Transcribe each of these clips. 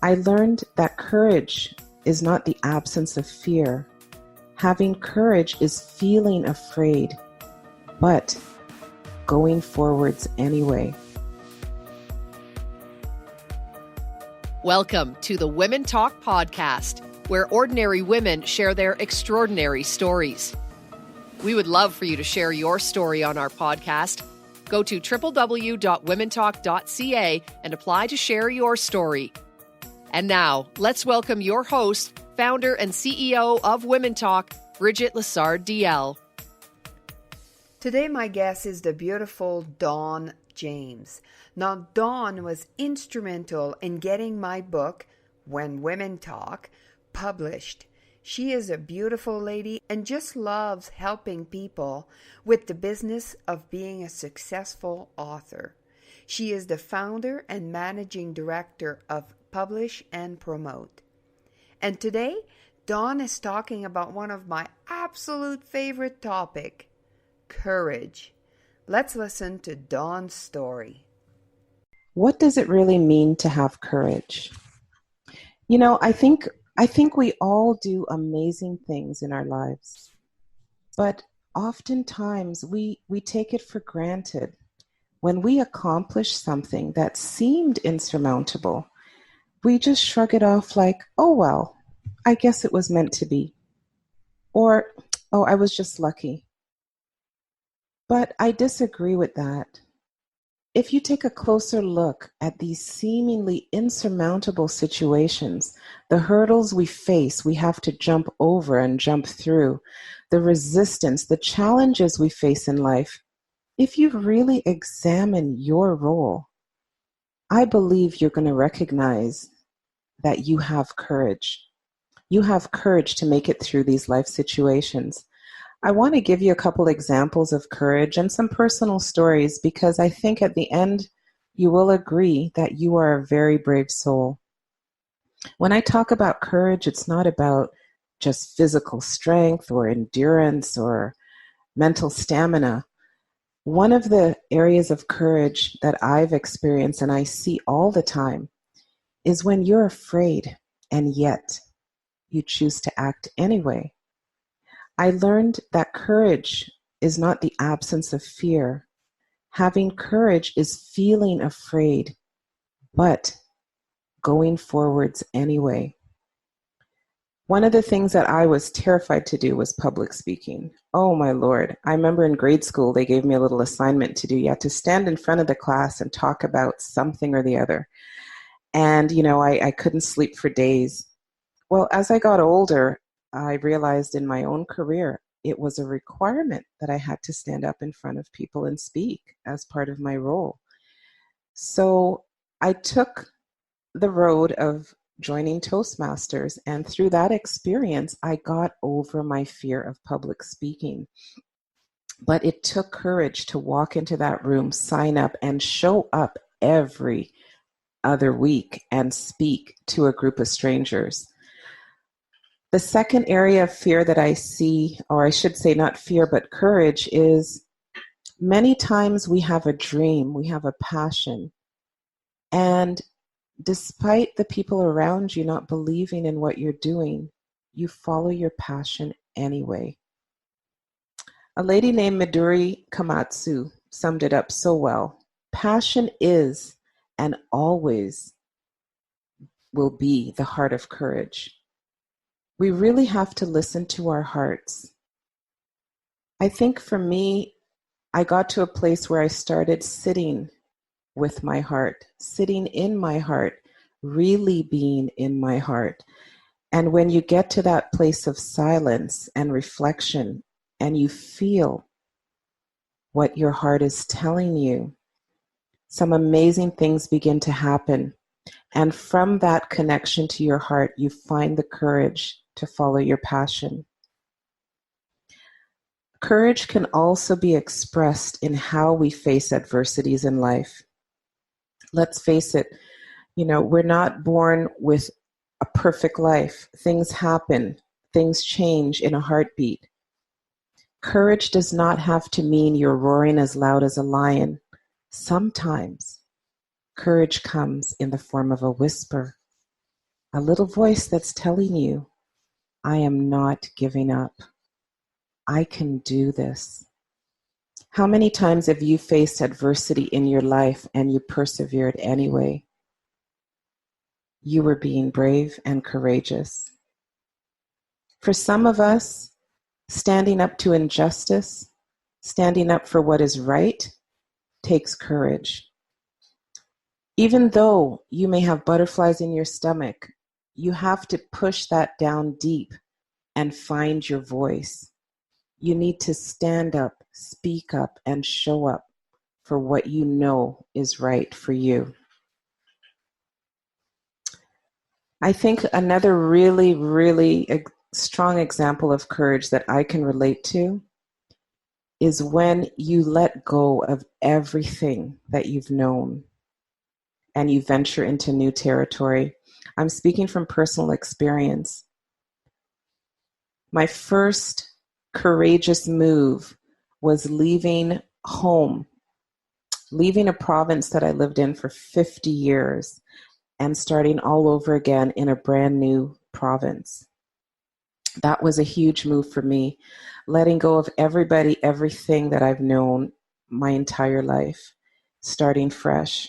I learned that courage is not the absence of fear. Having courage is feeling afraid, but going forwards anyway. Welcome to the Women Talk podcast, where ordinary women share their extraordinary stories. We would love for you to share your story on our podcast. Go to www.womentalk.ca and apply to share your story. And now, let's welcome your host, founder and CEO of Women Talk, Bridget Lessard-DL. Today, my guest is the beautiful Dawn James. Now, Dawn was instrumental in getting my book, When Women Talk, published. She is a beautiful lady and just loves helping people with the business of being a successful author. She is the founder and managing director of Publish and Promote. And today, Dawn is talking about one of my absolute favorite topic, courage. Let's listen to Dawn's story. What does it really mean to have courage? You know, I think we all do amazing things in our lives, but oftentimes we take it for granted. When we accomplish something that seemed insurmountable, we just shrug it off like, oh, well, I guess it was meant to be. Or, oh, I was just lucky. But I disagree with that. If you take a closer look at these seemingly insurmountable situations, the hurdles we face, we have to jump over and jump through, the resistance, the challenges we face in life, if you really examine your role, I believe you're going to recognize that you have courage. You have courage to make it through these life situations. I want to give you a couple examples of courage and some personal stories because I think at the end you will agree that you are a very brave soul. When I talk about courage, it's not about just physical strength or endurance or mental stamina. One of the areas of courage that I've experienced and I see all the time is when you're afraid and yet you choose to act anyway. I learned that courage is not the absence of fear. Having courage is feeling afraid, but going forwards anyway. One of the things that I was terrified to do was public speaking. Oh my Lord. I remember in grade school, they gave me a little assignment to do. You had to stand in front of the class and talk about something or the other. And, you know, I couldn't sleep for days. Well, as I got older, I realized in my own career, it was a requirement that I had to stand up in front of people and speak as part of my role. So I took the road of joining Toastmasters, and through that experience, I got over my fear of public speaking. But it took courage to walk into that room, sign up, and show up every other week and speak to a group of strangers. The second area of fear that I see, or I should say not fear, but courage, is many times we have a dream, we have a passion, and despite the people around you not believing in what you're doing, you follow your passion anyway. A lady named Midori Kamatsu summed it up so well. Passion is and always will be the heart of courage. We really have to listen to our hearts. I think for me, I got to a place where I started sitting with my heart, sitting in my heart, really being in my heart. And when you get to that place of silence and reflection, and you feel what your heart is telling you, some amazing things begin to happen. And from that connection to your heart, you find the courage to follow your passion. Courage can also be expressed in how we face adversities in life. Let's face it, we're not born with a perfect life. Things happen, things change in a heartbeat. Courage does not have to mean you're roaring as loud as a lion. Sometimes courage comes in the form of a whisper, A little voice that's telling you, I am not giving up. I can do this. How many times have you faced adversity in your life and you persevered anyway? You were being brave and courageous. For some of us, standing up to injustice, standing up for what is right, takes courage. Even though you may have butterflies in your stomach, you have to push that down deep and find your voice. You need to stand up, speak up, and show up for what you know is right for you. I think another really, really strong example of courage that I can relate to is when you let go of everything that you've known and you venture into new territory. I'm speaking from personal experience. My first courageous move was leaving home, leaving a province that I lived in for 50 years and starting all over again in a brand new province. That was a huge move for me, letting go of everybody, everything that I've known my entire life, starting fresh.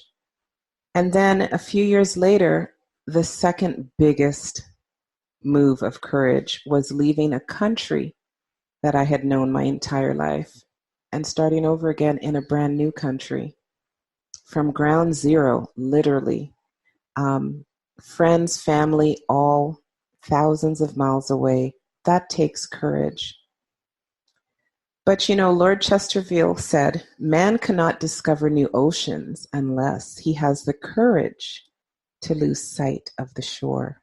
And then a few years later, the second biggest move of courage was leaving a country that I had known my entire life and starting over again in a brand new country from ground zero, literally. Friends, family, all thousands of miles away. That takes courage. But Lord Chesterfield said, man cannot discover new oceans unless he has the courage to lose sight of the shore.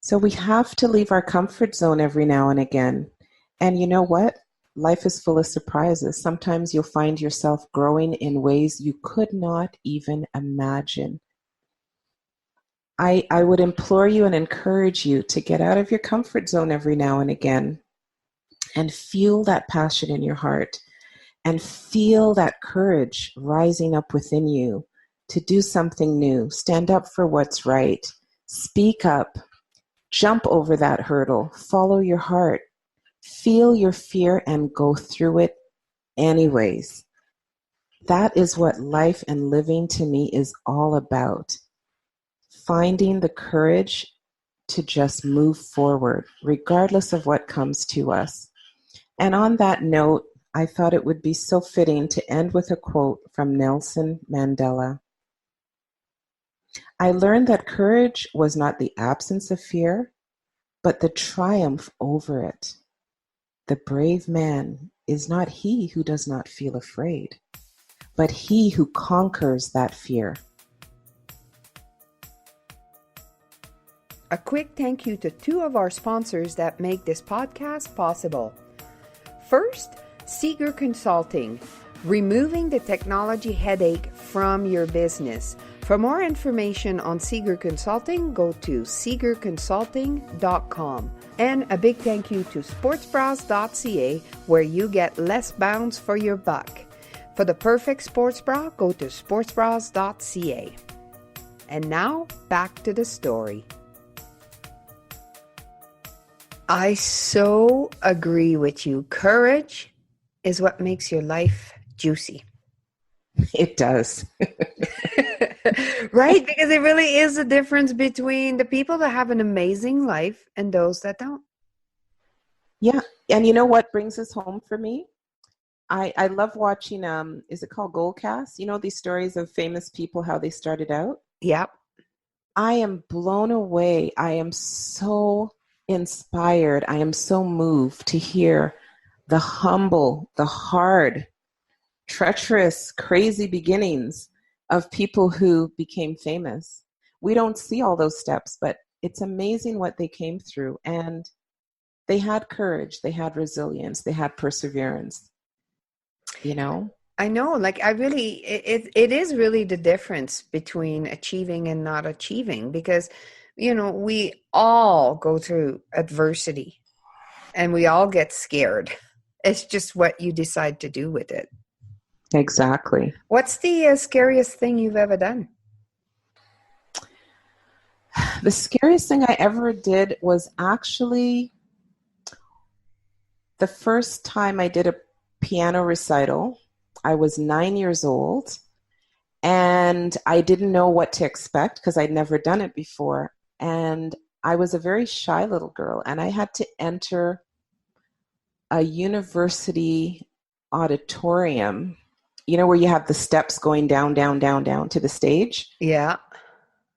So we have to leave our comfort zone every now and again. And you know what? Life is full of surprises. Sometimes you'll find yourself growing in ways you could not even imagine. I would implore you and encourage you to get out of your comfort zone every now and again and feel that passion in your heart and feel that courage rising up within you to do something new, stand up for what's right, speak up, jump over that hurdle, follow your heart, feel your fear and go through it anyways. That is what life and living to me is all about. Finding the courage to just move forward, regardless of what comes to us. And on that note, I thought it would be so fitting to end with a quote from Nelson Mandela. I learned that courage was not the absence of fear, but the triumph over it. The brave man is not he who does not feel afraid, but he who conquers that fear. A quick thank you to two of our sponsors that make this podcast possible. First, Seeger Consulting, removing the technology headache from your business. For more information on Seeger Consulting, go to seegerconsulting.com. And a big thank you to sportsbras.ca, where you get less bounds for your buck. For the perfect sports bra, go to sportsbras.ca. And now, back to the story. I so agree with you. Courage is what makes your life juicy. It does. Right? Because it really is a difference between the people that have an amazing life and those that don't. Yeah. And you know what brings this home for me? I love watching, is it called Goldcast? These stories of famous people, how they started out? Yep. I am blown away. I am so inspired. I am so moved to hear the humble, the hard, treacherous, crazy beginnings of people who became famous. We don't see all those steps, but it's amazing what they came through. And they had courage, they had resilience, they had perseverance. I know, it is really the difference between achieving and not achieving, because, we all go through adversity and we all get scared. It's just what you decide to do with it. Exactly. What's the scariest thing you've ever done? The scariest thing I ever did was actually the first time I did a piano recital. I was 9 years old and I didn't know what to expect because I'd never done it before. And I was a very shy little girl and I had to enter a university auditorium, where you have the steps going down, down, down, down to the stage. Yeah.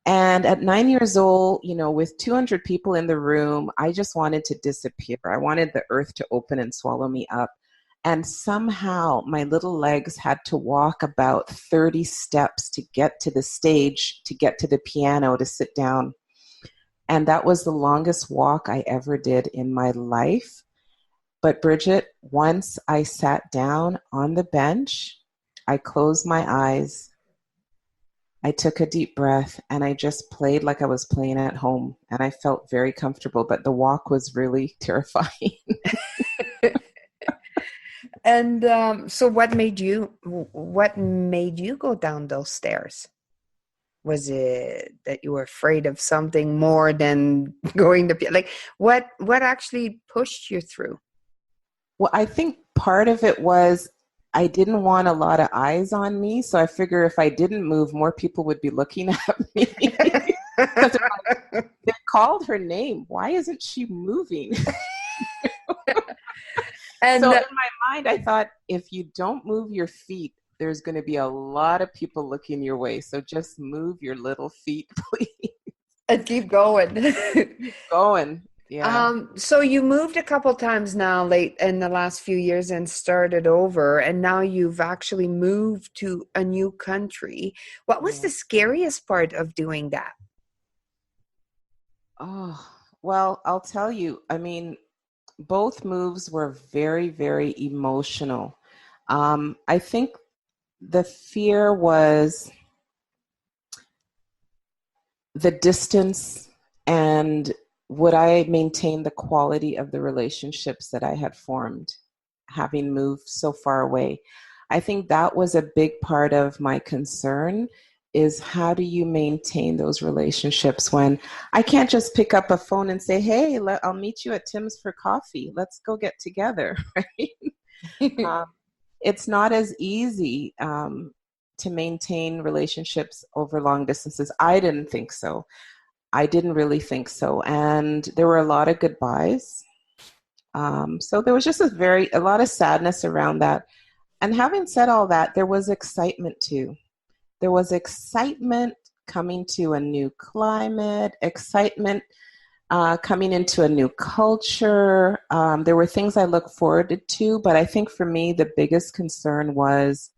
And at 9 years old, with 200 people in the room, I just wanted to disappear. I wanted the earth to open and swallow me up. And somehow my little legs had to walk about 30 steps to get to the stage, to get to the piano, to sit down. And that was the longest walk I ever did in my life. But Bridget, once I sat down on the bench, I closed my eyes, I took a deep breath, and I just played like I was playing at home. And I felt very comfortable, but the walk was really terrifying. And so what made you go down those stairs? Was it that you were afraid of something more than going to, like, what actually pushed you through? Well, I think part of it was I didn't want a lot of eyes on me. So I figure if I didn't move, more people would be looking at me. Because they called her name. Why isn't she moving? And so in my mind, I thought, if you don't move your feet, there's going to be a lot of people looking your way. So just move your little feet, please. and keep going. Keep going. Yeah. So you moved a couple times now late in the last few years and started over, and now you've actually moved to a new country. What was the scariest part of doing that? Oh, well, I'll tell you, I mean, both moves were very, very emotional. I think the fear was the distance and would I maintain the quality of the relationships that I had formed having moved so far away. I think that was a big part of my concern is how do you maintain those relationships when I can't just pick up a phone and say, hey, I'll meet you at Tim's for coffee. Let's go get together, right? It's not as easy to maintain relationships over long distances. I didn't think so. I didn't really think so. And there were a lot of goodbyes. So there was just a lot of sadness around that. And having said all that, there was excitement too. There was excitement coming to a new climate, excitement coming into a new culture. There were things I looked forward to, but I think for me, the biggest concern was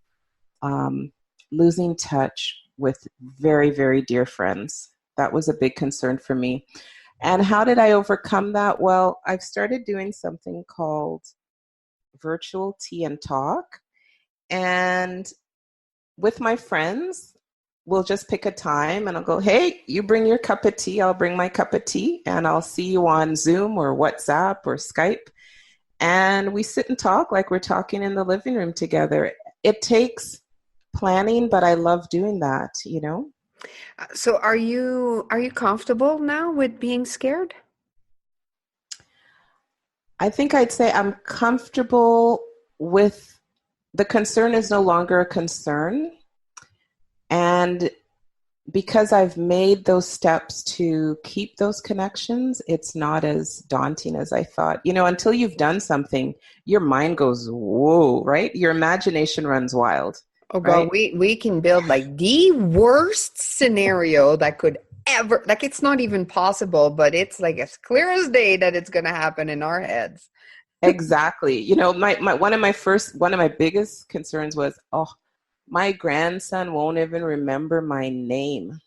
losing touch with very, very dear friends. That was a big concern for me. And how did I overcome that? Well, I've started doing something called virtual tea and talk. And with my friends, we'll just pick a time and I'll go, hey, you bring your cup of tea, I'll bring my cup of tea, and I'll see you on Zoom or WhatsApp or Skype. And we sit and talk like we're talking in the living room together. It takes planning, but I love doing that, So are you comfortable now with being scared? I think I'd say I'm comfortable with the concern is no longer a concern. And because I've made those steps to keep those connections, it's not as daunting as I thought. Until you've done something, your mind goes, whoa, right? Your imagination runs wild. Oh God, right? we can build like the worst scenario that could ever, like it's not even possible, but it's like as clear as day that it's going to happen in our heads. Exactly. One of my biggest concerns was, my grandson won't even remember my name.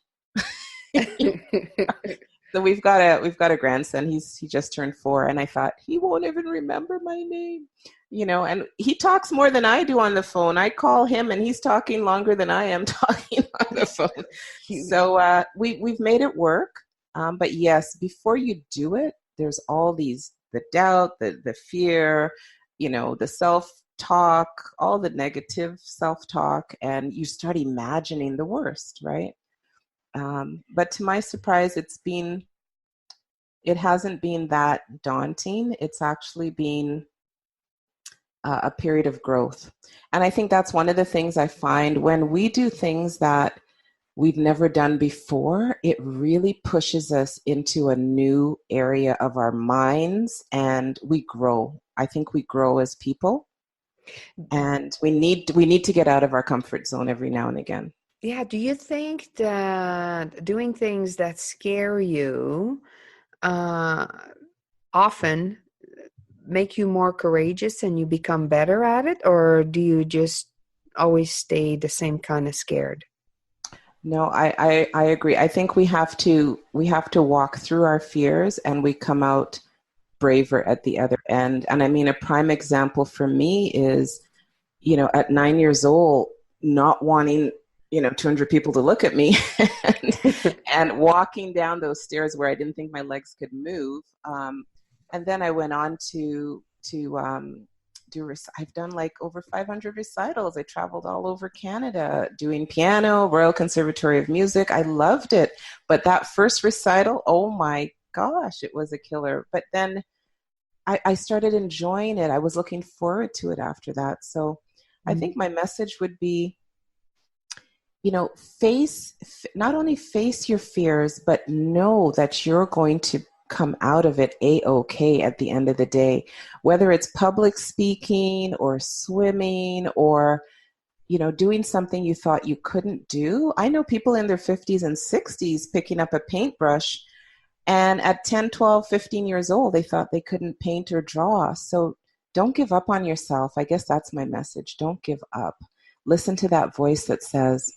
So we've got a grandson. He just turned 4, and I thought he won't even remember my name. And he talks more than I do on the phone. I call him, and he's talking longer than I am talking on the phone. So we've made it work. But yes, before you do it, there's all the doubt, the fear, the self-talk, all the negative self-talk, and you start imagining the worst, right? But to my surprise, it hasn't been that daunting. It's actually been a period of growth. And I think that's one of the things I find when we do things that we've never done before, it really pushes us into a new area of our minds and we grow. I think we grow as people and we need to get out of our comfort zone every now and again. Yeah, do you think that doing things that scare you uh, often make you more courageous and you become better at it, or do you just always stay the same kind of scared? No, I agree. I think we have to walk through our fears and we come out braver at the other end. And I mean, a prime example for me is, at 9 years old, not wanting, 200 people to look at me and walking down those stairs where I didn't think my legs could move. And then I went on to I've done like over 500 recitals. I traveled all over Canada doing piano, Royal Conservatory of Music. I loved it. But that first recital, oh my gosh, it was a killer. But then I started enjoying it. I was looking forward to it after that. So I think my message would be, not only face your fears, but know that you're going to come out of it a-okay at the end of the day, whether it's public speaking or swimming or, doing something you thought you couldn't do. I know people in their 50s and 60s picking up a paintbrush, and at 10, 12, 15 years old, they thought they couldn't paint or draw. So don't give up on yourself. I guess that's my message. Don't give up. Listen to that voice that says,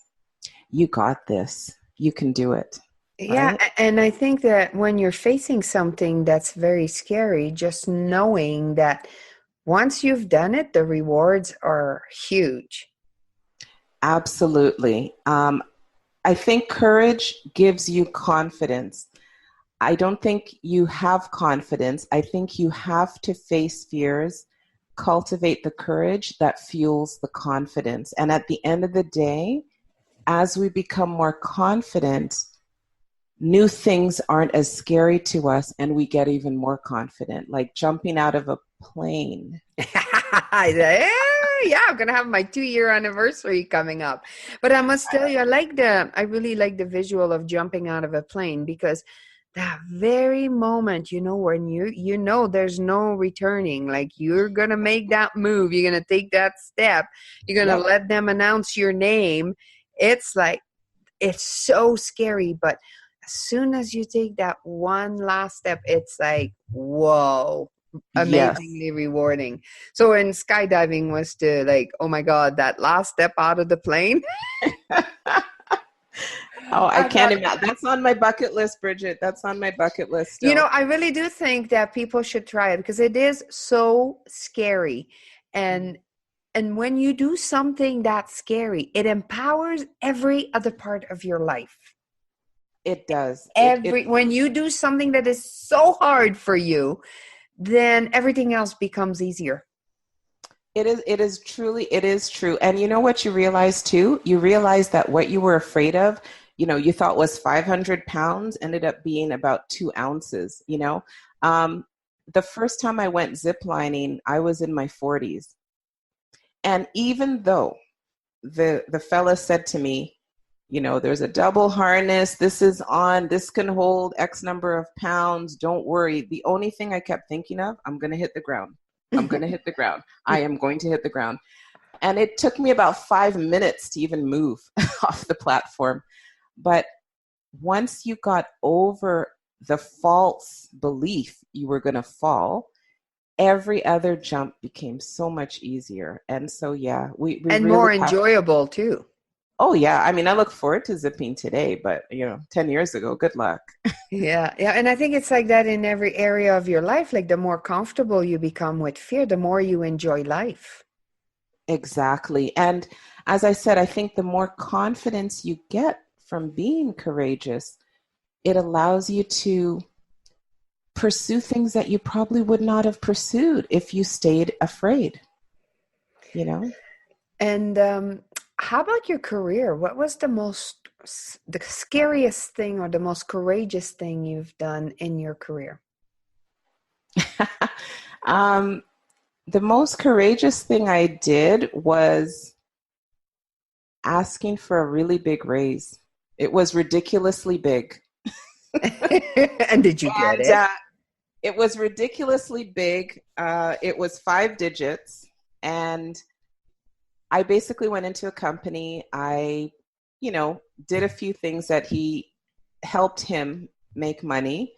you got this. You can do it. Yeah, Right? and I think that when you're facing something that's very scary, just knowing that once you've done it, the rewards are huge. Absolutely. I think courage gives you confidence. I don't think you have confidence. I think you have to face fears, cultivate the courage that fuels the confidence. And at the end of the day, as we become more confident, new things aren't as scary to us and we get even more confident, like jumping out of a plane. Yeah, I'm gonna have my 2-year anniversary coming up. But I must tell you, I really like the visual of jumping out of a plane, because that very moment, when you know there's no returning, like you're gonna make that move, you're gonna take that step, you're gonna Yep. let them announce your name. It's like, it's so scary, but as soon as you take that one last step, it's like, whoa, Yes. amazingly rewarding. So in skydiving was to like, oh my God, that last step out of the plane. Oh, I I can't thought, imagine. That's on my bucket list, Bridget. That's on my bucket list still. I really do think that people should try it, because it is so scary. And when you do something that scary, it empowers every other part of your life. It does. It When you do something that is so hard for you, then everything else becomes easier. it is true. And you know what you realize too? You realize that what you were afraid of, you thought was 500 pounds ended up being about 2 ounces, Um, the first time I went ziplining, I was in my 40s. And even though the fella said to me, there's a double harness, this can hold X number of pounds, don't worry. The only thing I kept thinking of, I'm going to hit the ground. I'm going to hit the ground. I am going to hit the ground. And it took me about 5 minutes to even move off the platform. But once you got over the false belief you were going to fall, every other jump became so much easier. And so, yeah, we And really more have. enjoyable too. Oh, yeah. I mean, I look forward to zipping today, but, 10 years ago, good luck. Yeah, yeah. And I think it's like that in every area of your life. Like the more comfortable you become with fear, the more you enjoy life. Exactly. And as I said, I think the more confidence you get from being courageous, it allows you to pursue things that you probably would not have pursued if you stayed afraid, you know? And how about your career? What was the most the scariest thing or the most courageous thing you've done in your career? um, the most courageous thing I did was asking for a really big raise. It was ridiculously big. And did you get And it? it was ridiculously big. It was 5 digits. And I basically went into a company. I, did a few things that he helped him make money.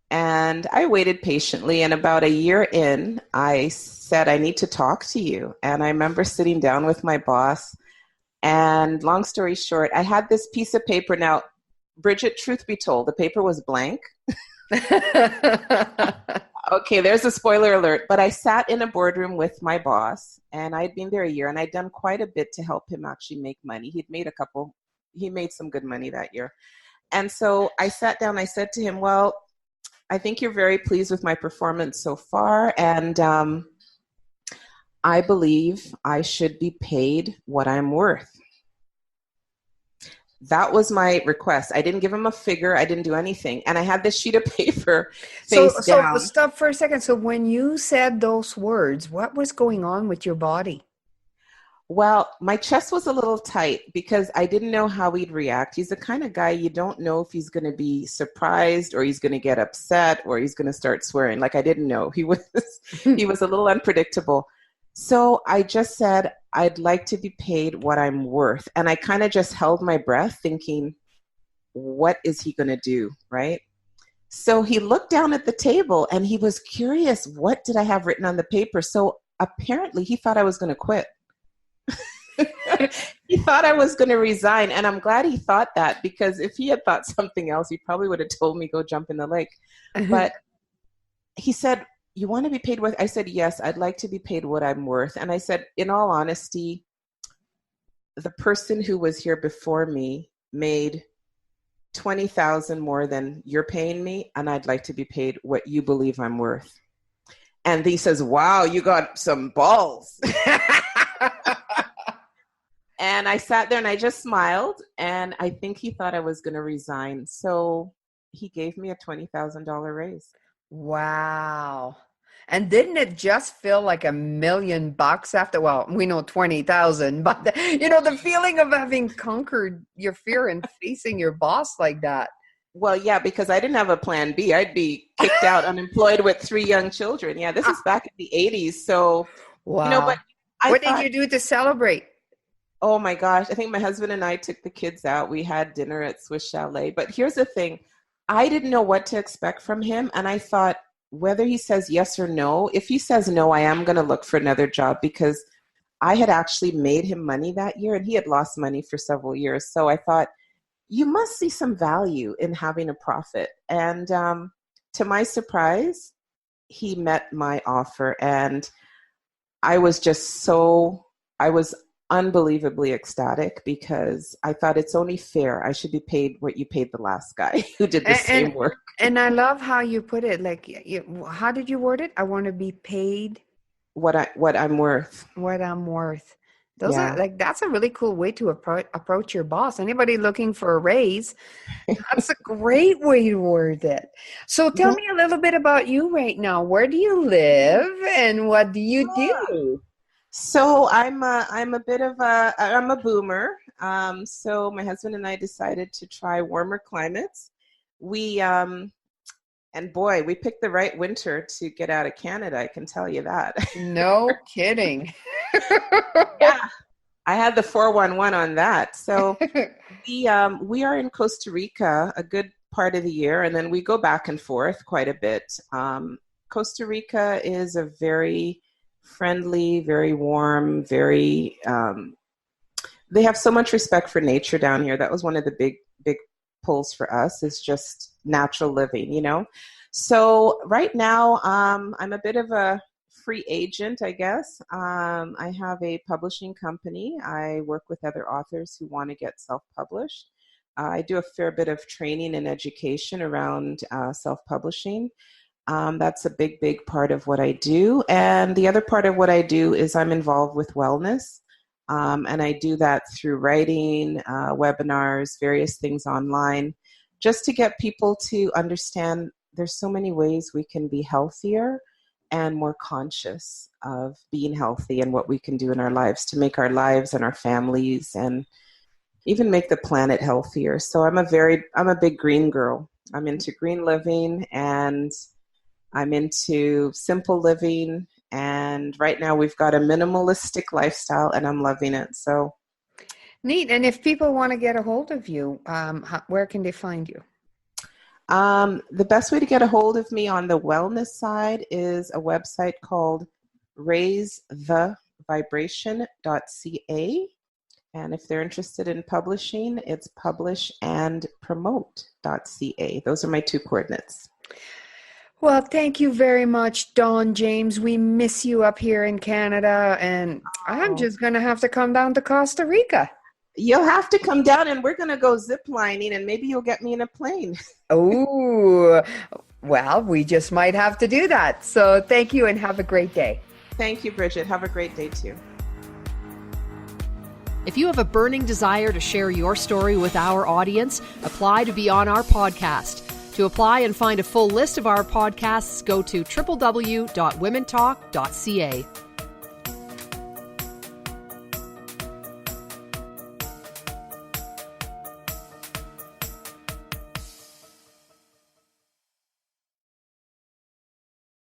And I waited patiently. And about a year in, I said, I need to talk to you. And I remember sitting down with my boss. And long story short, I had this piece of paper. Now, Bridget, truth be told, the paper was blank. Okay, there's a spoiler alert. But I sat in a boardroom with my boss, and I'd been there a year, and I'd done quite a bit to help him actually make money. He made some good money that year. And so I sat down, I said to him, well, I think you're very pleased with my performance so far, and I believe I should be paid what I'm worth. That was my request. I didn't give him a figure. I didn't do anything. And I had this sheet of paper face So down. stop for a second. So when you said those words, what was going on with your body? Well, my chest was a little tight because I didn't know how he'd react. He's the kind of guy you don't know if he's going to be surprised or he's going to get upset or he's going to start swearing. Like I didn't know. He was a little unpredictable. So I just said, I'd like to be paid what I'm worth. And I kind of just held my breath thinking, what is he going to do? Right. So he looked down at the table and he was curious. What did I have written on the paper? So apparently he thought I was going to quit. He thought I was going to resign. And I'm glad he thought that, because if he had thought something else, he probably would have told me, go jump in the lake. But he said, you want to be paid what? I said, yes, I'd like to be paid what I'm worth. And I said, in all honesty, the person who was here before me made 20,000 more than you're paying me. And I'd like to be paid what you believe I'm worth. And he says, wow, you got some balls. And I sat there and I just smiled. And I think he thought I was going to resign. So he gave me a $20,000 raise. Wow. And didn't it just feel like $1 million after? Well, we know 20,000, but the feeling of having conquered your fear and facing your boss like that. Well, yeah, because I didn't have a plan B. I'd be kicked out, unemployed with 3 young children. Yeah, this is back in the 80s. So, wow. But what did you do to celebrate? Oh my gosh. I think my husband and I took the kids out. We had dinner at Swiss Chalet. But here's the thing. I didn't know what to expect from him. And I thought, whether he says yes or no, if he says no, I am going to look for another job, because I had actually made him money that year and he had lost money for several years. So I thought, you must see some value in having a profit. And to my surprise, he met my offer. And I was unbelievably ecstatic, because I thought it's only fair. I should be paid what you paid the last guy who did the same work. And I love how you put it. Like, how did you word it? I want to be paid what I'm worth. What I'm worth. Those are that's a really cool way to approach your boss. Anybody looking for a raise, that's a great way to word it. So tell me a little bit about you right now. Where do you live and what do you do? So I'm a boomer. So my husband and I decided to try warmer climates. We we picked the right winter to get out of Canada. I can tell you that. No kidding. Yeah, I had the 411 on that. So we are in Costa Rica a good part of the year, and then we go back and forth quite a bit. Costa Rica is a very friendly, very warm, very they have so much respect for nature down here. That was one of the big pulls for us, is just natural living, So right now I'm a bit of a free agent, I guess. I have a publishing company. I work with other authors who want to get self-published. I do a fair bit of training and education around self-publishing. That's a big part of what I do. And the other part of what I do is I'm involved with wellness. And I do that through writing, webinars, various things online, just to get people to understand there's so many ways we can be healthier and more conscious of being healthy and what we can do in our lives to make our lives and our families and even make the planet healthier. So I'm a big green girl. I'm into green living and I'm into simple living. And right now we've got a minimalistic lifestyle and I'm loving it. So Neat. And if people want to get a hold of you, where can they find you? the best way to get a hold of me on the wellness side is a website called raisethevibration.ca. And if they're interested in publishing, it's publishandpromote.ca. Those are my two coordinates. Well, thank you very much, Dawn James. We miss you up here in Canada, and I'm just going to have to come down to Costa Rica. You'll have to come down and we're going to go zip lining and maybe you'll get me in a plane. Oh, well, we just might have to do that. So thank you and have a great day. Thank you, Bridget. Have a great day too. If you have a burning desire to share your story with our audience, apply to be on our podcast. To apply and find a full list of our podcasts, go to www.womentalk.ca.